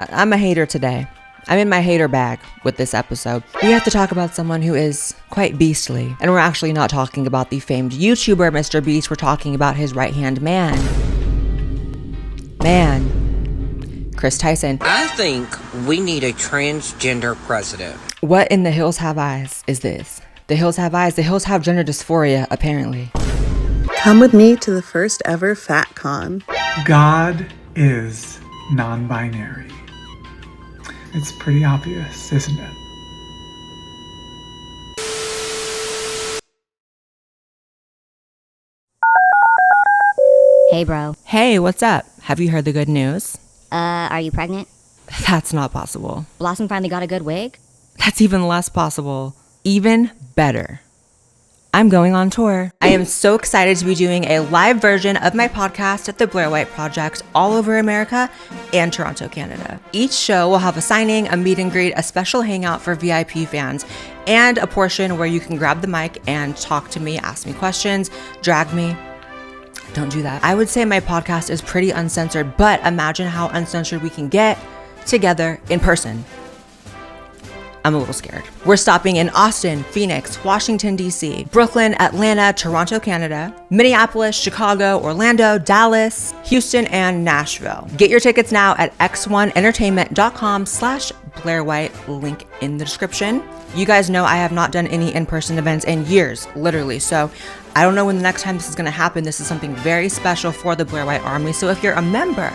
I'm a hater today. I'm in my hater bag with this episode. We have to talk about someone who is quite beastly. And we're actually not talking about the famed YouTuber MrBeast. We're talking about his right-hand man. Kris Tyson. I think we need a transgender president. What in the hills have eyes is this? The hills have eyes. The hills have gender dysphoria, apparently. Come with me to the first ever FatCon. God is non-binary. It's pretty obvious, isn't it? Hey, bro. Hey, what's up? Have you heard the good news? Are you pregnant? That's not possible. Blossom finally got a good wig? That's even less possible. Even better. I'm going on tour. I am so excited to be doing a live version of my podcast at the Blair White Project all over America and Toronto, Canada. Each show will have a signing, a meet and greet, a special hangout for VIP fans, and a portion where you can grab the mic and talk to me, ask me questions, drag me. Don't do that. I would say my podcast is pretty uncensored, but imagine how uncensored we can get together in person. I'm a little scared. We're stopping in Austin, Phoenix, Washington, D.C., Brooklyn, Atlanta, Toronto, Canada, Minneapolis, Chicago, Orlando, Dallas, Houston, and Nashville. Get your tickets now at x1entertainment.com/Blair White, link in the description. You guys know I have not done any in-person events in years, literally. So I don't know when the next time this is going to happen. This is something very special for the Blair White Army. So if you're a member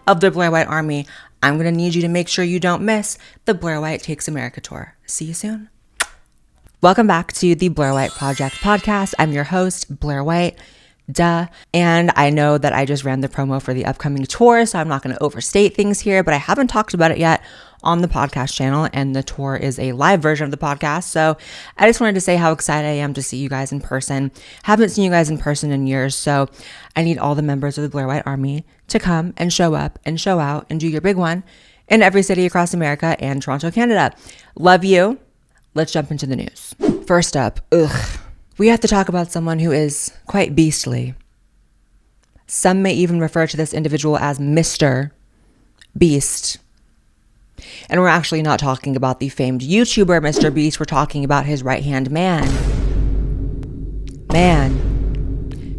of the Blair White Army, I'm going to need you to make sure you don't miss the Blair White Takes America tour. See you soon. Welcome back to the Blair White Project podcast. I'm your host, Blair White. Duh. And I know that I just ran the promo for the upcoming tour, so I'm not going to overstate things here, but I haven't talked about it yet on the podcast channel, and the tour is a live version of the podcast. So I just wanted to say how excited I am to see you guys in person. Haven't seen you guys in person in years, so I need all the members of the Blair White Army to come and show up and show out and do your big one in every city across America and Toronto, Canada. Love you. Let's jump into the news. First up, we have to talk about someone who is quite beastly. Some may even refer to this individual as Mr. Beast. And we're actually not talking about the famed YouTuber MrBeast. We're talking about his right-hand man,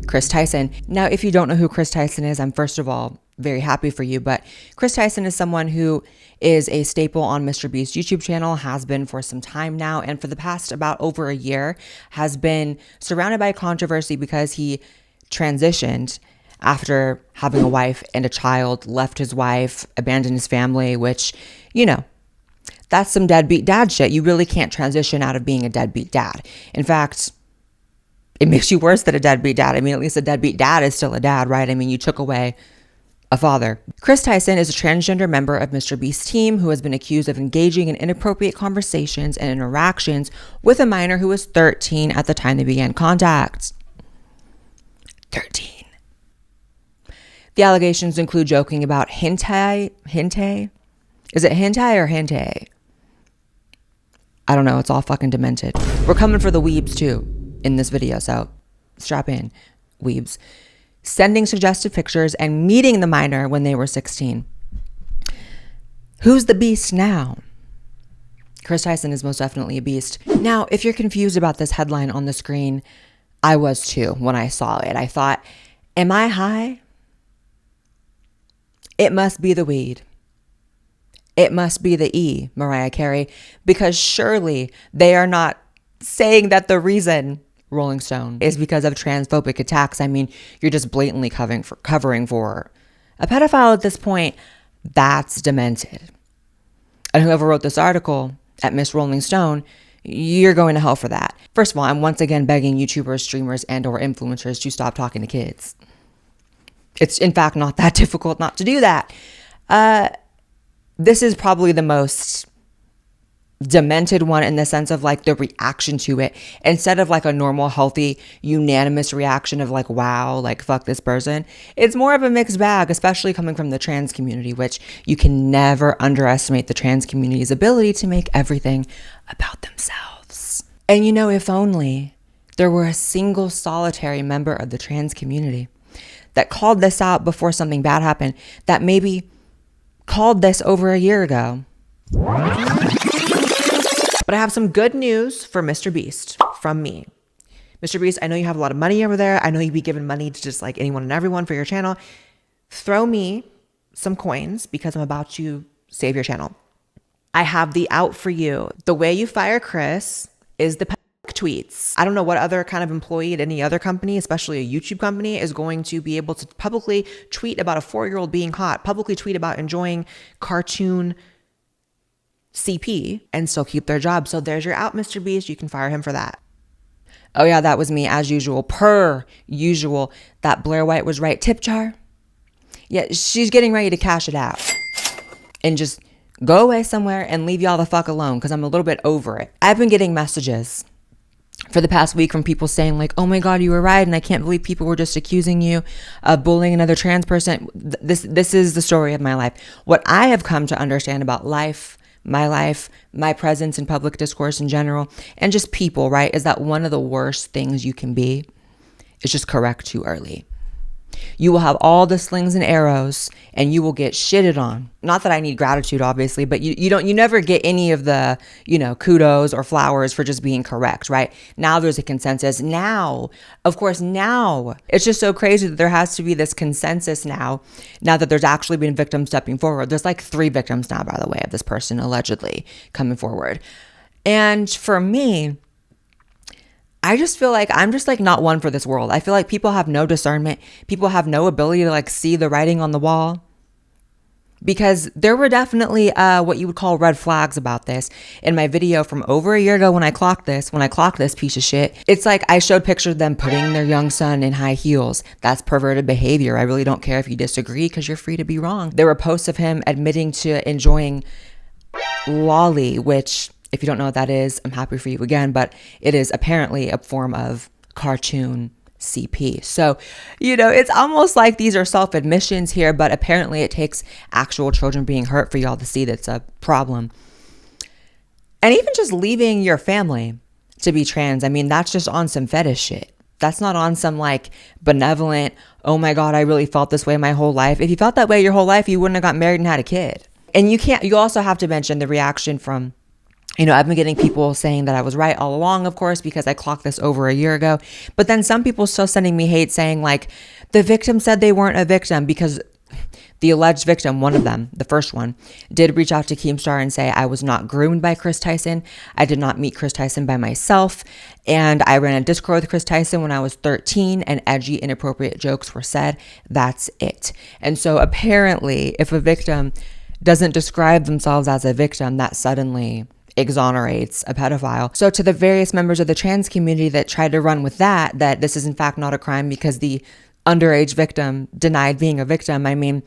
Kris Tyson. Now, if you don't know who Kris Tyson is, I'm first of all very happy for you, but Kris Tyson is someone who is a staple on MrBeast's YouTube channel, has been for some time now, and for the past about over a year has been surrounded by controversy because he transitioned after having a wife and a child, left his wife, abandoned his family, which, you know, that's some deadbeat dad shit. You really can't transition out of being a deadbeat dad. In fact, it makes you worse than a deadbeat dad. I mean, at least a deadbeat dad is still a dad, right? I mean, you took away a father. Kris Tyson is a transgender member of MrBeast's team who has been accused of engaging in inappropriate conversations and interactions with a minor who was 13 at the time they began contact. 13. The allegations include joking about hentai? Is it hentai or hentai? I don't know. It's all fucking demented. We're coming for the weebs too in this video, so strap in, weebs. Sending suggestive pictures and meeting the minor when they were 16. Who's the beast now? Kris Tyson is most definitely a beast. Now, if you're confused about this headline on the screen, I was too when I saw it. I thought, am I high? It must be the weed. It must be the E, Mariah Carey, because surely they are not saying that the reason Rolling Stone is because of transphobic attacks. I mean, you're just blatantly covering for a pedophile at this point. That's demented. And whoever wrote this article at Miss Rolling Stone, you're going to hell for that. First of all, I'm once again begging YouTubers, streamers, and or influencers to stop talking to kids. It's in fact not that difficult not to do that. This is probably the most demented one in the sense of like the reaction to it, instead of like a normal, healthy, unanimous reaction of like, wow, like fuck this person. It's more of a mixed bag, especially coming from the trans community, which you can never underestimate the trans community's ability to make everything about themselves. And you know, if only there were a single solitary member of the trans community that called this out before something bad happened, that maybe called this over a year ago. But I have some good news for MrBeast from me. MrBeast, I know you have a lot of money over there. I know you be giving money to just like anyone and everyone for your channel. Throw me some coins because I'm about to save your channel. I have the out for you. The way you fire Kris is the tweets. I don't know what other kind of employee at any other company, especially a YouTube company, is going to be able to publicly tweet about a 4-year-old being hot, publicly tweet about enjoying cartoon CP and still keep their job. So there's your out, MrBeast. You can fire him for that. Oh yeah, that was me as usual. Per usual. That Blair White was right tip jar. Yeah, she's getting ready to cash it out. And just go away somewhere and leave y'all the fuck alone because I'm a little bit over it. I've been getting messages for the past week from people saying like, oh my God, you were right. And I can't believe people were just accusing you of bullying another trans person. This is the story of my life. What I have come to understand about life, my presence in public discourse in general, and just people, right, is that one of the worst things you can be is just correct too early. You will have all the slings and arrows and you will get shitted on. Not that I need gratitude, obviously, but you never get any of the, kudos or flowers for just being correct, right? Now there's a consensus. Now, of course, now it's just so crazy that there has to be this consensus now that there's actually been victims stepping forward. There's like 3 victims now, by the way, of this person allegedly coming forward. And for me, I just feel like I'm just like not one for this world. I feel like people have no discernment. People have no ability to like see the writing on the wall. Because there were definitely what you would call red flags about this in my video from over a year ago when I clocked this piece of shit. It's like I showed pictures of them putting their young son in high heels. That's perverted behavior. I really don't care if you disagree because you're free to be wrong. There were posts of him admitting to enjoying lolly, which, if you don't know what that is, I'm happy for you again, but it is apparently a form of cartoon CP. So, it's almost like these are self-admissions here, but apparently it takes actual children being hurt for y'all to see that's a problem. And even just leaving your family to be trans, I mean, that's just on some fetish shit. That's not on some like benevolent, oh my God, I really felt this way my whole life. If you felt that way your whole life, you wouldn't have got married and had a kid. And you also have to mention the reaction from, I've been getting people saying that I was right all along, of course, because I clocked this over a year ago. But then some people still sending me hate saying like, the victim said they weren't a victim because the alleged victim, one of them, the first one, did reach out to Keemstar and say, I was not groomed by Kris Tyson. I did not meet Kris Tyson by myself. And I ran a Discord with Kris Tyson when I was 13 and edgy, inappropriate jokes were said. That's it. And so apparently if a victim doesn't describe themselves as a victim, that suddenly exonerates a pedophile. So to the various members of the trans community that tried to run with that this is in fact not a crime because the underage victim denied being a victim, I mean,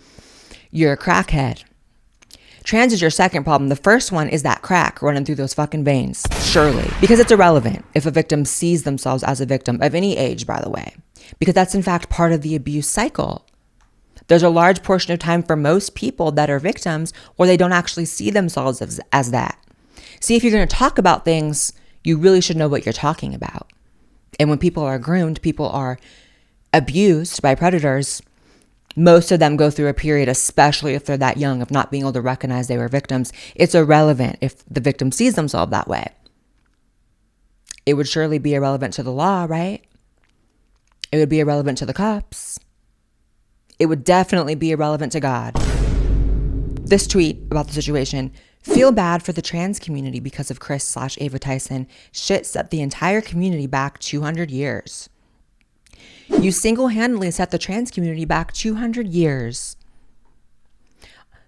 you're a crackhead. Trans is your second problem. The first one is that crack running through those fucking veins, surely. Because it's irrelevant if a victim sees themselves as a victim of any age, by the way, because that's in fact part of the abuse cycle. There's a large portion of time for most people that are victims where they don't actually see themselves as that. See, if you're going to talk about things, you really should know what you're talking about. And when people are groomed, people are abused by predators, most of them go through a period, especially if they're that young, of not being able to recognize they were victims. It's irrelevant if the victim sees themselves that way. It would surely be irrelevant to the law, right? It would be irrelevant to the cops. It would definitely be irrelevant to God. This tweet about the situation: feel bad for the trans community because of Kris/Ava Tyson. Shit set the entire community back 200 years. You single-handedly set the trans community back 200 years.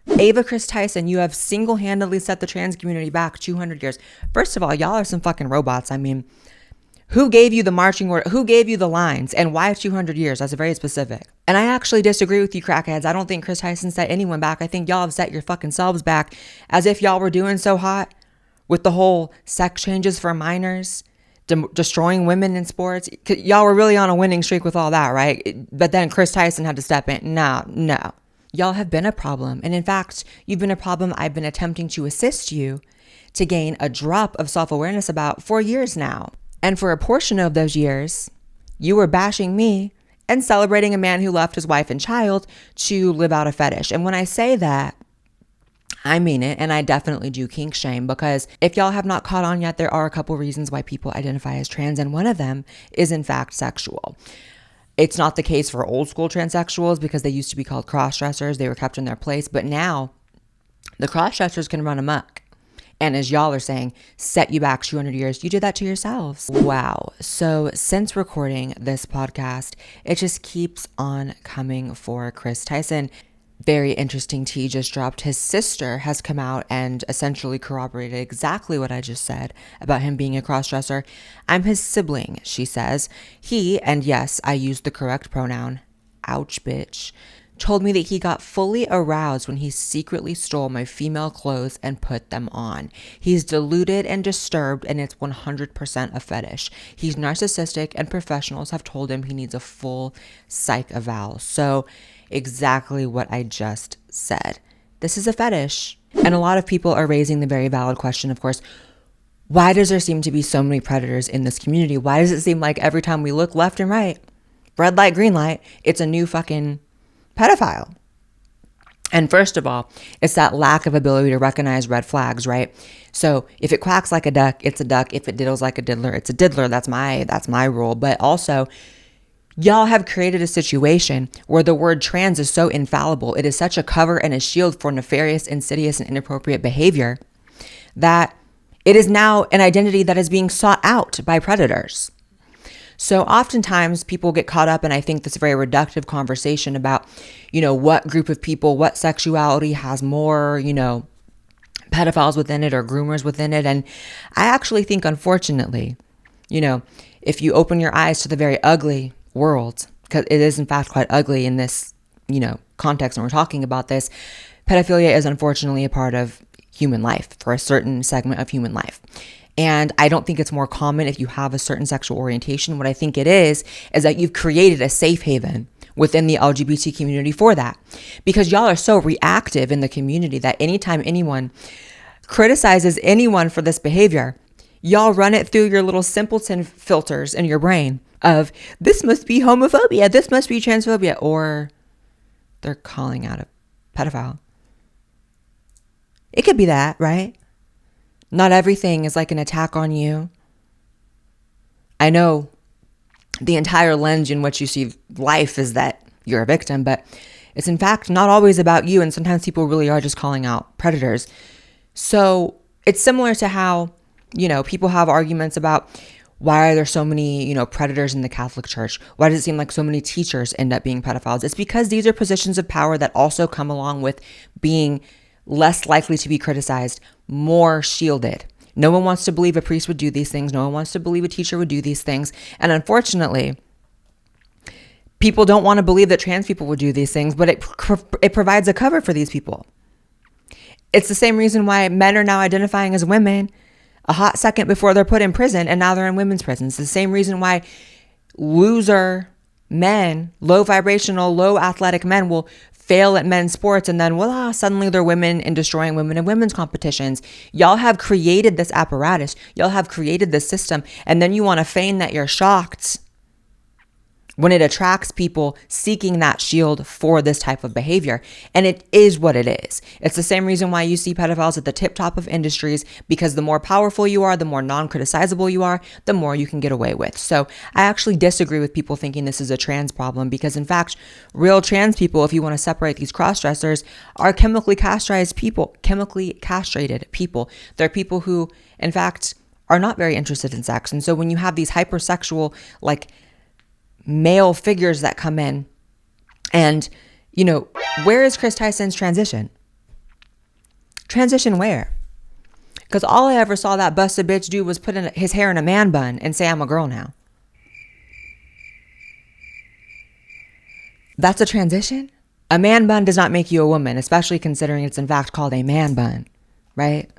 Ava Kris Tyson, you have single-handedly set the trans community back 200 years. First of all, y'all are some fucking robots. I mean, who gave you the marching order? Who gave you the lines? And why 200 years? That's very specific. And I actually disagree with you crackheads. I don't think Kris Tyson set anyone back. I think y'all have set your fucking selves back, as if y'all were doing so hot with the whole sex changes for minors, destroying women in sports. Y'all were really on a winning streak with all that, right? But then Kris Tyson had to step in. No. Y'all have been a problem. And in fact, you've been a problem I've been attempting to assist you to gain a drop of self-awareness about for years now. And for a portion of those years, you were bashing me and celebrating a man who left his wife and child to live out a fetish. And when I say that, I mean it, and I definitely do kink shame, because if y'all have not caught on yet, there are a couple reasons why people identify as trans, and one of them is in fact sexual. It's not the case for old school transsexuals because they used to be called cross-dressers. They were kept in their place, but now the cross-dressers can run amok. And as y'all are saying, set you back 200 years. You did that to yourselves. Wow. So since recording this podcast, it just keeps on coming for Kris Tyson. Very interesting tea just dropped. His sister has come out and essentially corroborated exactly what I just said about him being a crossdresser. I'm his sibling, she says. He, and yes, I used the correct pronoun, ouch bitch, told me that he got fully aroused when he secretly stole my female clothes and put them on. He's deluded and disturbed, and it's 100% a fetish. He's narcissistic, and professionals have told him he needs a full psych eval. So exactly what I just said. This is a fetish. And a lot of people are raising the very valid question, of course, why does there seem to be so many predators in this community? Why does it seem like every time we look left and right, red light, green light, it's a new fucking pedophile? And first of all, it's that lack of ability to recognize red flags, right? So if it quacks like a duck, it's a duck. If it diddles like a diddler, it's a diddler. That's my rule. But also, y'all have created a situation where the word trans is so infallible. It is such a cover and a shield for nefarious, insidious, and inappropriate behavior that it is now an identity that is being sought out by predators. So oftentimes people get caught up in, I think, this very reductive conversation about, what group of people, what sexuality has more, pedophiles within it or groomers within it. And I actually think, unfortunately, if you open your eyes to the very ugly world, because it is in fact quite ugly in this, context when we're talking about this, pedophilia is unfortunately a part of human life for a certain segment of human life. And I don't think it's more common if you have a certain sexual orientation. What I think it is that you've created a safe haven within the LGBT community for that. Because y'all are so reactive in the community that anytime anyone criticizes anyone for this behavior, y'all run it through your little simpleton filters in your brain of, this must be homophobia, this must be transphobia, or they're calling out a pedophile. It could be that, right? Not everything is like an attack on you. I know the entire lens in which you see life is that you're a victim, but it's in fact not always about you. And sometimes people really are just calling out predators. So it's similar to how, people have arguments about why are there so many, predators in the Catholic Church? Why does it seem like so many teachers end up being pedophiles? It's because these are positions of power that also come along with being less likely to be criticized, more shielded. No one wants to believe a priest would do these things. No one wants to believe a teacher would do these things. And unfortunately, people don't want to believe that trans people would do these things, but it provides a cover for these people. It's the same reason why men are now identifying as women a hot second before they're put in prison, and now they're in women's prisons. It's the same reason why loser men, low vibrational, low athletic men will fail at men's sports, and then suddenly they're women and destroying women in women's competitions. Y'all have created this apparatus. Y'all have created this system, and then you want to feign that you're shocked when it attracts people seeking that shield for this type of behavior. And it is what it is. It's the same reason why you see pedophiles at the tip top of industries, because the more powerful you are, the more non-criticizable you are, the more you can get away with. So I actually disagree with people thinking this is a trans problem, because in fact, real trans people, if you want to separate these cross-dressers, are chemically castrated people. They're people who, in fact, are not very interested in sex. And so when you have these hypersexual, male figures that come in, and where is Kris Tyson's transition where? Because all I ever saw that busted bitch do was put his hair in a man bun and say, I'm a girl now. That's a transition? A man bun does not make you a woman, especially considering it's in fact called a man bun, right?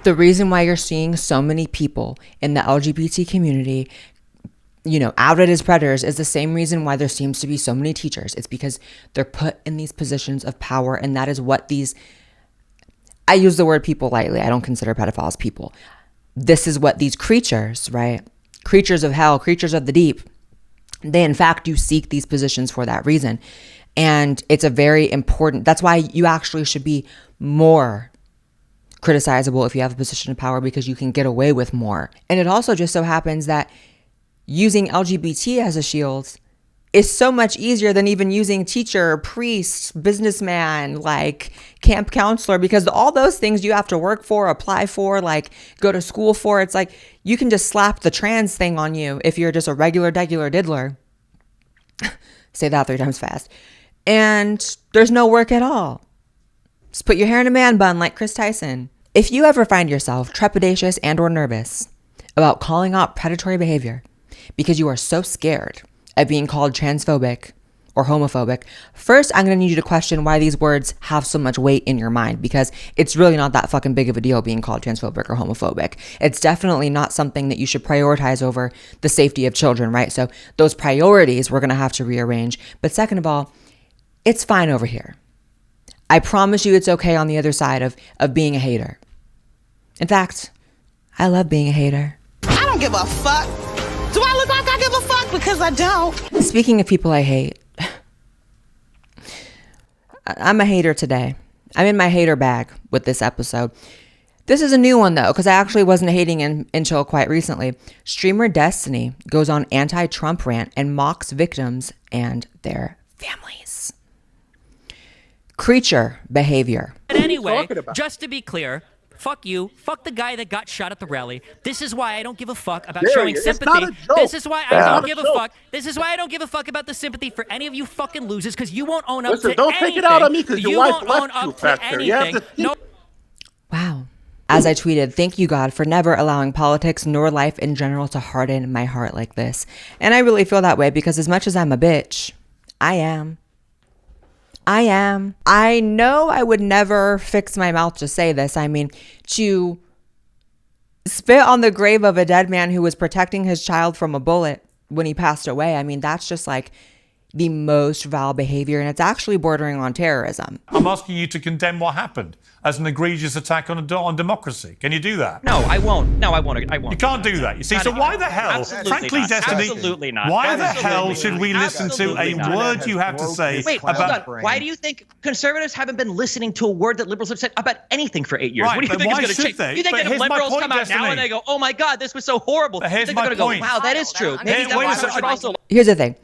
The reason why you're seeing so many people in the LGBT community outed as predators is the same reason why there seems to be so many teachers. It's because they're put in these positions of power, and that is what I use the word people lightly. I don't consider pedophiles people. This is what these creatures, right? Creatures of hell, creatures of the deep, they in fact do seek these positions for that reason. And it's a very important, that's why you actually should be more criticizable if you have a position of power, because you can get away with more. And it also just so happens that using LGBT as a shield is so much easier than even using teacher, priest, businessman, like camp counselor, because all those things you have to work for, apply for, like go to school for. It's like you can just slap the trans thing on you if you're just a regular diddler. Say that 3 times fast. And there's no work at all. Just put your hair in a man bun like Kris Tyson. If you ever find yourself trepidatious and or nervous about calling out predatory behavior because you are so scared of being called transphobic or homophobic, first, I'm going to need you to question why these words have so much weight in your mind, because it's really not that fucking big of a deal being called transphobic or homophobic. It's definitely not something that you should prioritize over the safety of children, right? So those priorities we're going to have to rearrange. But second of all, it's fine over here. I promise you it's okay on the other side of being a hater. In fact, I love being a hater. I don't give a fuck. Do I look like I give a fuck? Because I don't. Speaking of people I hate, I'm a hater today. I'm in my hater bag with this episode. This is a new one though, because I actually wasn't hating until quite recently. Streamer Destiny goes on anti-Trump rant and mocks victims and their families. Creature behavior. But anyway, just to be clear, fuck you. Fuck the guy that got shot at the rally. This is why I don't give a fuck about showing sympathy. This is why I don't give a fuck. This is why I don't give a fuck about the sympathy for any of you fucking losers, because you won't own up to anything. Don't take it out on me because your wife left you, Factor. No. Wow. As I tweeted, thank you, God, for never allowing politics nor life in general to harden my heart like this. And I really feel that way, because as much as I'm a bitch, I am. I know I would never fix my mouth to say this. I mean, to spit on the grave of a dead man who was protecting his child from a bullet when he passed away, I mean, that's just like the most vile behavior, and it's actually bordering on terrorism. I'm asking you to condemn what happened as an egregious attack on democracy. Can you do that? No, I won't. No, I won't. You can't do that. You see, so why the hell, frankly, Destiny, absolutely not. why the hell should we listen to a word you have to say about... Why do you think conservatives haven't been listening to a word that liberals have said about anything for 8 years? Right, what do you think is going to change? they? You think that if liberals come out now and they go, oh my God, this was so horrible, you think they're going to go, wow, that is true. Maybe that should also... Here's the thing.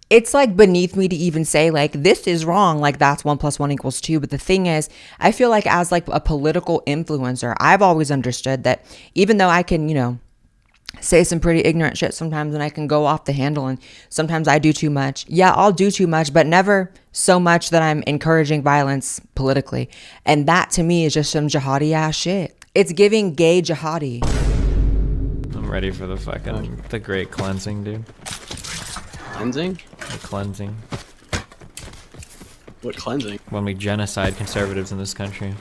It's like beneath me to even say like, this is wrong. Like that's 1 + 1 = 2. But the thing is, I feel like as like a political influencer, I've always understood that even though I can, you know, say some pretty ignorant shit sometimes, and I can go off the handle, and sometimes I do too much. Yeah, I'll do too much, but never so much that I'm encouraging violence politically. And that to me is just some jihadi ass shit. It's giving gay jihadi. I'm ready for the great cleansing, dude. Cleansing? The cleansing. What cleansing? When we genocide conservatives in this country.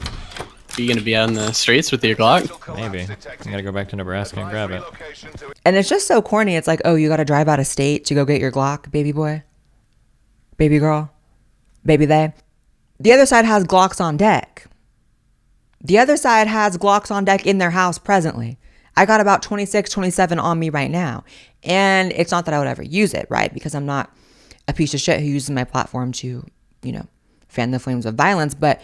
Are you gonna be out in the streets with your Glock? Maybe. I gotta go back to Nebraska and grab it. And it's just so corny. It's like, oh, you gotta drive out of state to go get your Glock, baby boy, baby girl, baby they. The other side has Glocks on deck. The other side has Glocks on deck in their house presently. I got about 26, 27 on me right now. And it's not that I would ever use it, right? Because I'm not a piece of shit who uses my platform to, you know, fan the flames of violence. But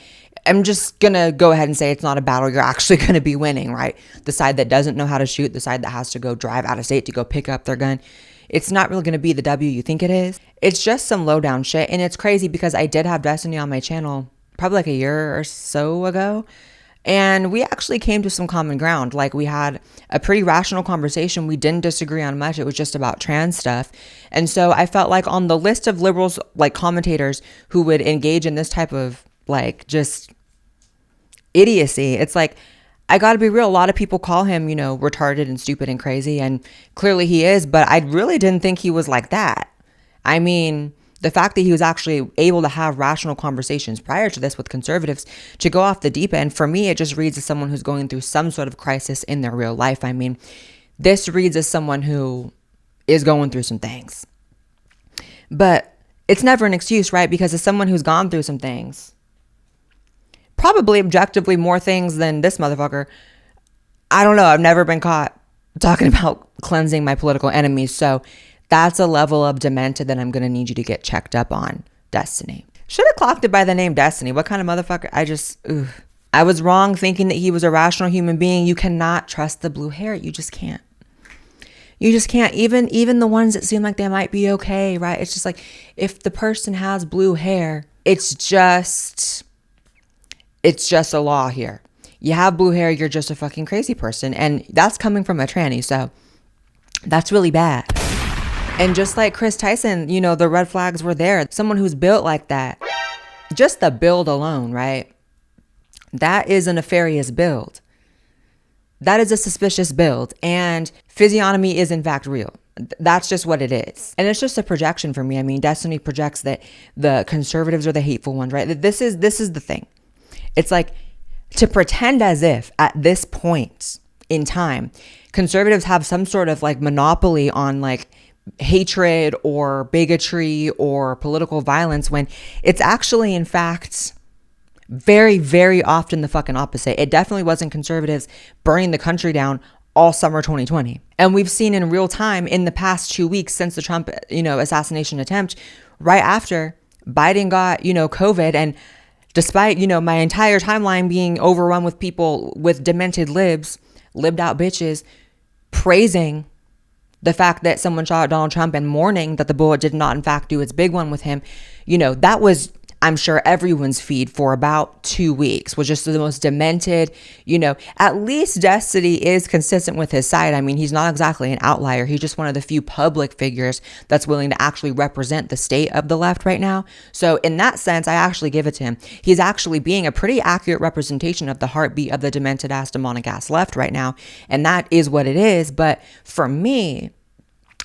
I'm just going to go ahead and say it's not a battle you're actually going to be winning, right? The side that doesn't know how to shoot, the side that has to go drive out of state to go pick up their gun, it's not really going to be the W you think it is. It's just some low down shit. And it's crazy because I did have Destiny on my channel probably like a year or so ago. And we actually came to some common ground. Like we had a pretty rational conversation. We didn't disagree on much. It was just about trans stuff. And so I felt like on the list of liberals, like commentators who would engage in this type of like just idiocy, it's like, I got to be real. A lot of people call him, you know, retarded and stupid and crazy. And clearly he is, but I really didn't think he was like that. I mean, the fact that he was actually able to have rational conversations prior to this with conservatives to go off the deep end, for me, it just reads as someone who's going through some sort of crisis in their real life. I mean, this reads as someone who is going through some things. But it's never an excuse, right? Because as someone who's gone through some things, probably objectively more things than this motherfucker, I don't know. I've never been caught talking about cleansing my political enemies. So that's a level of demented that I'm going to need you to get checked up on, Destiny. Should have clocked it by the name Destiny. What kind of motherfucker? I was wrong thinking that he was a rational human being. You cannot trust the blue hair. You just can't. You just can't. Even the ones that seem like they might be okay, right? It's just like, if the person has blue hair, it's just a law here. You have blue hair, you're just a fucking crazy person. And that's coming from a tranny, so that's really bad. And just like Kris Tyson, you know, the red flags were there. Someone who's built like that, just the build alone, right? That is a nefarious build. That is a suspicious build. And physiognomy is in fact real. That's just what it is. And it's just a projection for me. I mean, Destiny projects that the conservatives are the hateful ones, right? This is the thing. It's like, to pretend as if at this point in time, conservatives have some sort of like monopoly on like hatred or bigotry or political violence, when it's actually in fact very, very often the fucking opposite. It definitely wasn't conservatives burning the country down all summer 2020. And we've seen in real time in the past 2 weeks since the Trump, assassination attempt, right after Biden got, COVID, and despite, my entire timeline being overrun with people with demented lived out bitches praising the fact that someone shot Donald Trump and mourning that the bullet did not in fact do its big one with him, that was, I'm sure, everyone's feed for about 2 weeks, was just the most demented, at least Destiny is consistent with his side. I mean, he's not exactly an outlier. He's just one of the few public figures that's willing to actually represent the state of the left right now. So in that sense, I actually give it to him. He's actually being a pretty accurate representation of the heartbeat of the demented ass, demonic ass left right now. And that is what it is. But for me,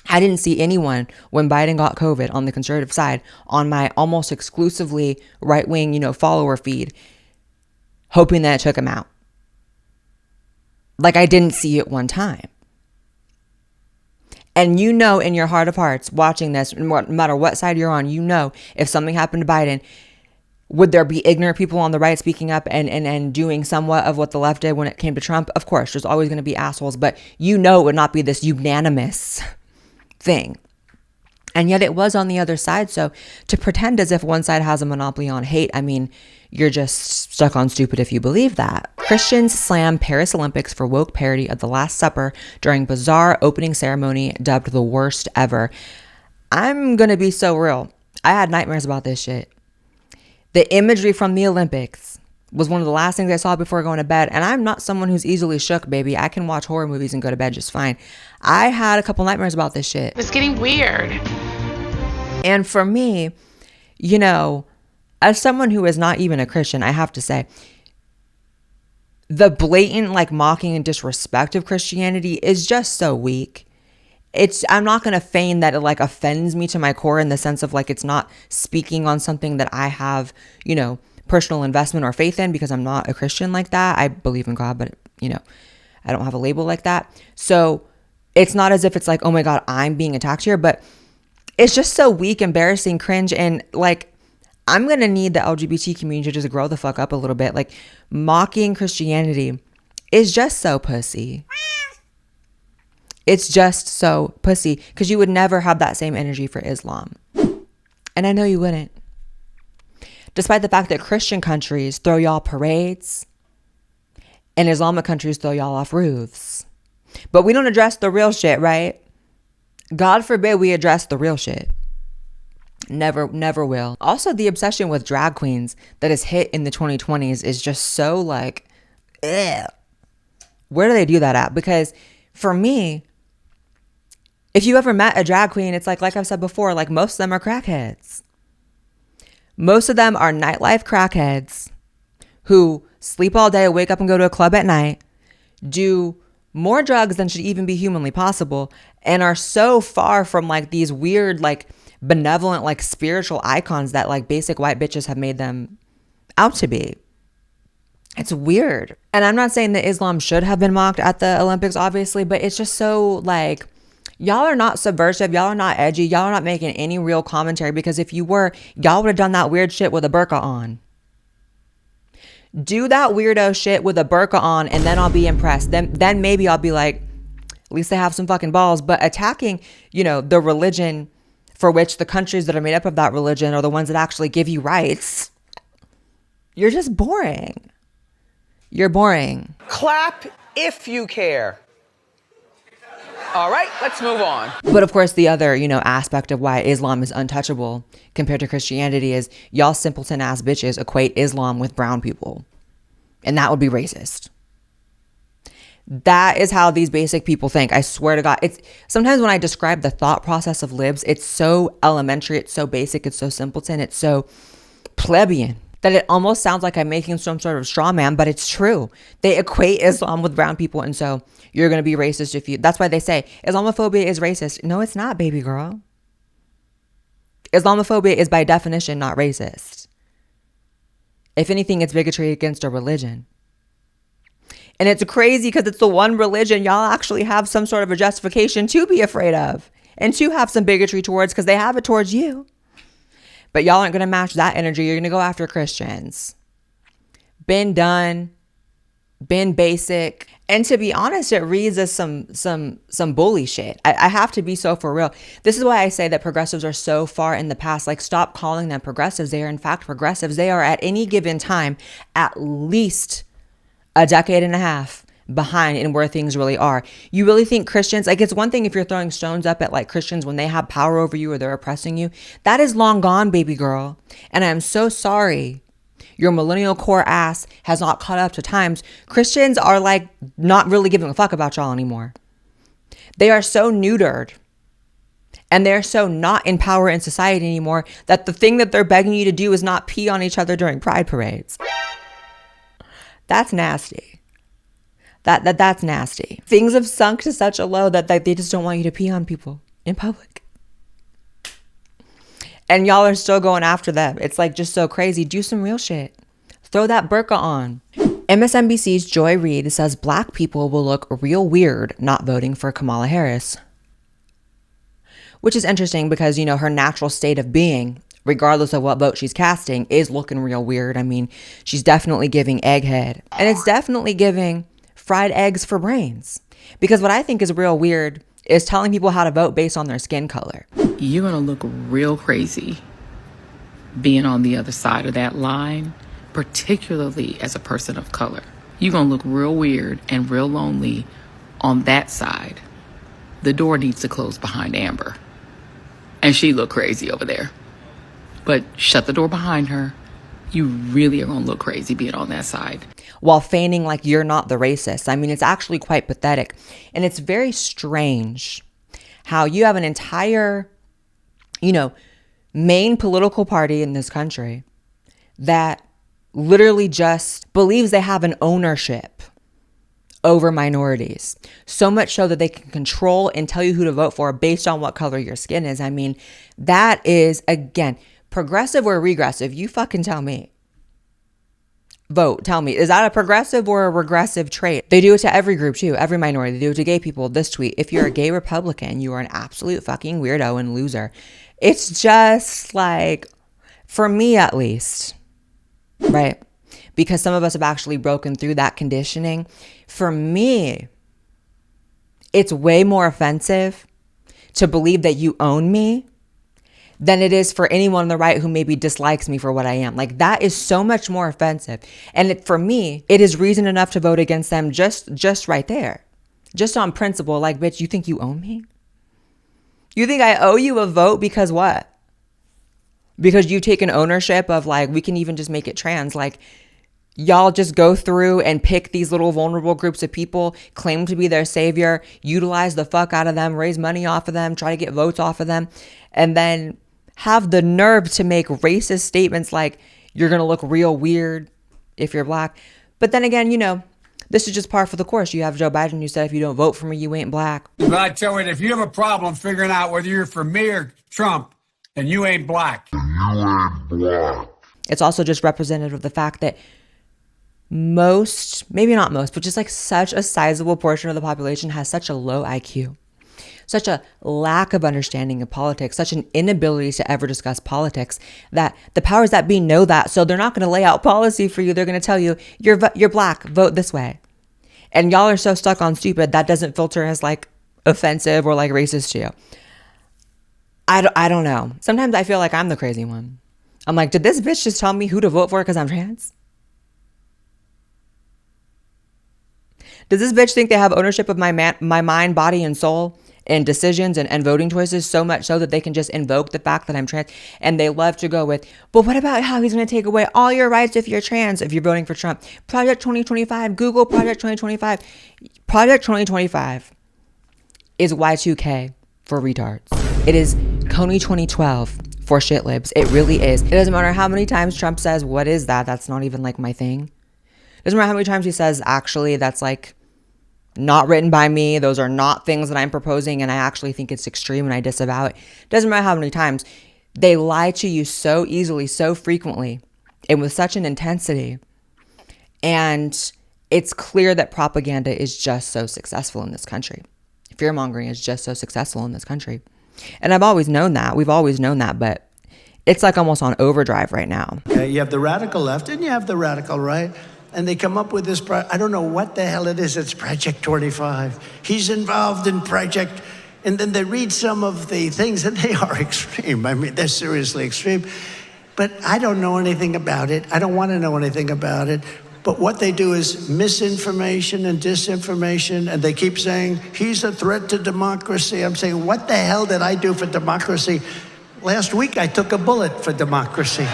I didn't see anyone when Biden got COVID on the conservative side on my almost exclusively right-wing, follower feed, hoping that it took him out. Like, I didn't see it one time. And in your heart of hearts, watching this, no matter what side you're on, if something happened to Biden, would there be ignorant people on the right speaking up and doing somewhat of what the left did when it came to Trump? Of course, there's always going to be assholes, but it would not be this unanimous thing. And yet it was on the other side. So to pretend as if one side has a monopoly on hate, I mean, you're just stuck on stupid if you believe that. Christians slam Paris Olympics for woke parody of the Last Supper during bizarre opening ceremony dubbed the worst ever. I'm gonna be so real. I had nightmares about this shit. The imagery from the Olympics was one of the last things I saw before going to bed. And I'm not someone who's easily shook, baby. I can watch horror movies and go to bed just fine. I had a couple nightmares about this shit. It's getting weird. And for me, as someone who is not even a Christian, I have to say, the blatant mocking and disrespect of Christianity is just so weak. I'm not going to feign that it offends me to my core in the sense of it's not speaking on something that I have, personal investment or faith in, because I'm not a Christian like that. I believe in God, but I don't have a label like that. So it's not as if it's oh my God, I'm being attacked here, but it's just so weak, embarrassing, cringe. And I'm going to need the LGBT community to just grow the fuck up a little bit. Mocking Christianity is just so pussy. It's just so pussy, because you would never have that same energy for Islam. And I know you wouldn't. Despite the fact that Christian countries throw y'all parades and Islamic countries throw y'all off roofs. But we don't address the real shit, right? God forbid we address the real shit. Never will. Also, the obsession with drag queens that has hit in the 2020s is just so ugh. Where do they do that at? Because for me, if you ever met a drag queen, it's like I've said before, most of them are crackheads. Most of them are nightlife crackheads who sleep all day, wake up and go to a club at night, do more drugs than should even be humanly possible, and are so far from these weird, benevolent, spiritual icons that basic white bitches have made them out to be. It's weird. And I'm not saying that Islam should have been mocked at the Olympics, obviously, but it's just so y'all are not subversive. Y'all are not edgy. Y'all are not making any real commentary, because if you were, y'all would have done that weird shit with a burqa on. Do that weirdo shit with a burqa on, and then I'll be impressed. Then maybe I'll be at least they have some fucking balls. But attacking, the religion for which the countries that are made up of that religion are the ones that actually give you rights, you're just boring. You're boring. Clap if you care. All right, let's move on. But of course, the other, aspect of why Islam is untouchable compared to Christianity is y'all simpleton ass bitches equate Islam with brown people. And that would be racist. That is how these basic people think. I swear to God. It's sometimes when I describe the thought process of libs, it's so elementary, it's so basic, it's so simpleton, it's so plebeian that it almost sounds like I'm making some sort of straw man, but it's true. They equate Islam with brown people, and so you're going to be racist if you... That's why they say Islamophobia is racist. No, it's not, baby girl. Islamophobia is by definition not racist. If anything, it's bigotry against a religion. And it's crazy because it's the one religion y'all actually have some sort of a justification to be afraid of and to have some bigotry towards, because they have it towards you. But y'all aren't going to match that energy. You're going to go after Christians. Been done. Been basic. And to be honest, it reads as some bully shit. I have to be so for real. This is why I say that progressives are so far in the past. Like, stop calling them progressives. They are in fact progressives. They are at any given time at least a decade and a half behind in where things really are. You really think Christians, like, it's one thing if you're throwing stones up at like Christians when they have power over you or they're oppressing you. That is long gone, baby girl. And I'm so sorry your millennial core ass has not caught up to times. Christians are like not really giving a fuck about y'all anymore. They are so neutered and they're so not in power in society anymore that the thing that they're begging you to do is not pee on each other during pride parades. That's nasty. That's nasty. Things have sunk to such a low that they just don't want you to pee on people in public. And y'all are still going after them. It's like just so crazy. Do some real shit. Throw that burqa on. MSNBC's Joy Reid says black people will look real weird not voting for Kamala Harris. Which is interesting because, her natural state of being, regardless of what vote she's casting, is looking real weird. I mean, she's definitely giving egghead. And it's definitely giving fried eggs for brains. Because what I think is real weird is telling people how to vote based on their skin color. You're going to look real crazy being on the other side of that line, particularly as a person of color. You're going to look real weird and real lonely on that side. The door needs to close behind Amber. And she looked crazy over there. But shut the door behind her. You really are going to look crazy being on that side. While feigning like you're not the racist. I mean, it's actually quite pathetic. And it's very strange how you have an entire, main political party in this country that literally just believes they have an ownership over minorities. So much so that they can control and tell you who to vote for based on what color your skin is. I mean, that is, again, progressive or regressive? You fucking tell me. Vote. Tell me. Is that a progressive or a regressive trait? They do it to every group too. Every minority. They do it to gay people. This tweet. If you're a gay Republican, you are an absolute fucking weirdo and loser. It's just like, for me at least, right? Because some of us have actually broken through that conditioning. For me, it's way more offensive to believe that you own me than it is for anyone on the right who maybe dislikes me for what I am. Like, that is so much more offensive. And for me, it is reason enough to vote against them just right there. Just on principle. Like, bitch, you think you own me? You think I owe you a vote because what? Because you've taken ownership of, like, we can even just make it trans. Like, y'all just go through and pick these little vulnerable groups of people, claim to be their savior, utilize the fuck out of them, raise money off of them, try to get votes off of them, and then have the nerve to make racist statements like you're going to look real weird if you're black. But then again, this is just par for the course. You have Joe Biden who said, if you don't vote for me, you ain't black. But I tell you, if you have a problem figuring out whether you're for me or Trump, then you ain't black. It's also just representative of the fact that most, maybe not most, but just like such a sizable portion of the population has such a low IQ. Such a lack of understanding of politics, such an inability to ever discuss politics, that the powers that be know that. So they're not going to lay out policy for you. They're going to tell you, you're black, vote this way. And y'all are so stuck on stupid, that doesn't filter as like offensive or like racist to you. I don't know. Sometimes I feel like I'm the crazy one. I'm like, did this bitch just tell me who to vote for because I'm trans? Does this bitch think they have ownership of my mind, body, and soul and decisions and voting choices so much so that they can just invoke the fact that I'm trans? And they love to go with, but what about how he's going to take away all your rights if you're trans, if you're voting for Trump? Project 2025, Google Project 2025. Project 2025 is Y2K for retards. It is Coney 2012 for shit libs. It really is. It doesn't matter how many times Trump says, what is that? That's not even like my thing. It doesn't matter how many times he says, actually, that's like not written by me. Those are not things that I'm proposing, and I actually think it's extreme and I disavow it. Doesn't matter how many times. They lie to you so easily, so frequently, and with such an intensity. And it's clear that propaganda is just so successful in this country. Fear-mongering is just so successful in this country. And I've always known that. We've always known that, but it's like almost on overdrive right now. You have the radical left and you have the radical right. And they come up with this, I don't know what the hell it is. It's Project 25. He's involved in Project, and then they read some of the things and they are extreme. I mean, they're seriously extreme. But I don't know anything about it. I don't want to know anything about it. But what they do is misinformation and disinformation, and they keep saying, he's a threat to democracy. I'm saying, what the hell did I do for democracy? Last week, I took a bullet for democracy.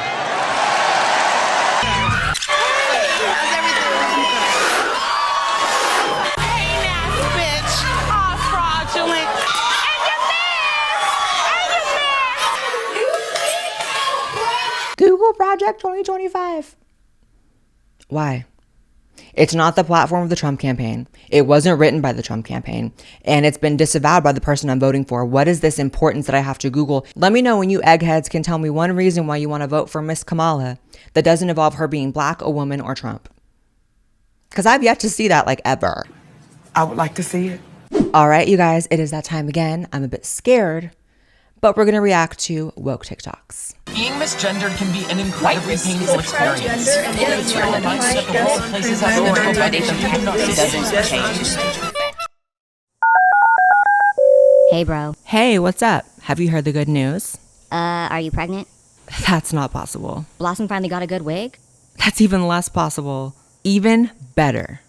Google Project 2025. Why? It's not the platform of the Trump campaign. It wasn't written by the Trump campaign. And it's been disavowed by the person I'm voting for. What is this importance that I have to Google? Let me know when you eggheads can tell me one reason why you want to vote for Miss Kamala that doesn't involve her being black, a woman, or Trump. Because I've yet to see that like ever. I would like to see it. All right, you guys, it is that time again. I'm a bit scared, but we're going to react to woke TikToks. Being misgendered can be an incredibly painful experience. Hey, bro. Hey, what's up? Have you heard the good news? Are you pregnant? That's not possible. Blossom finally got a good wig? That's even less possible. Even better.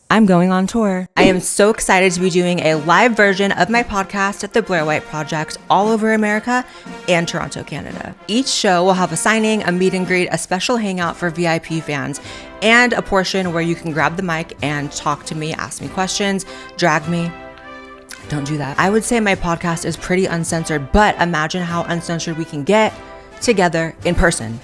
I'm going on tour. I am so excited to be doing a live version of my podcast at the Blair White Project all over America and Toronto, Canada. Each show will have a signing, a meet and greet, a special hangout for VIP fans, and a portion where you can grab the mic and talk to me, ask me questions, drag me. Don't do that. I would say my podcast is pretty uncensored, but imagine how uncensored we can get together in person.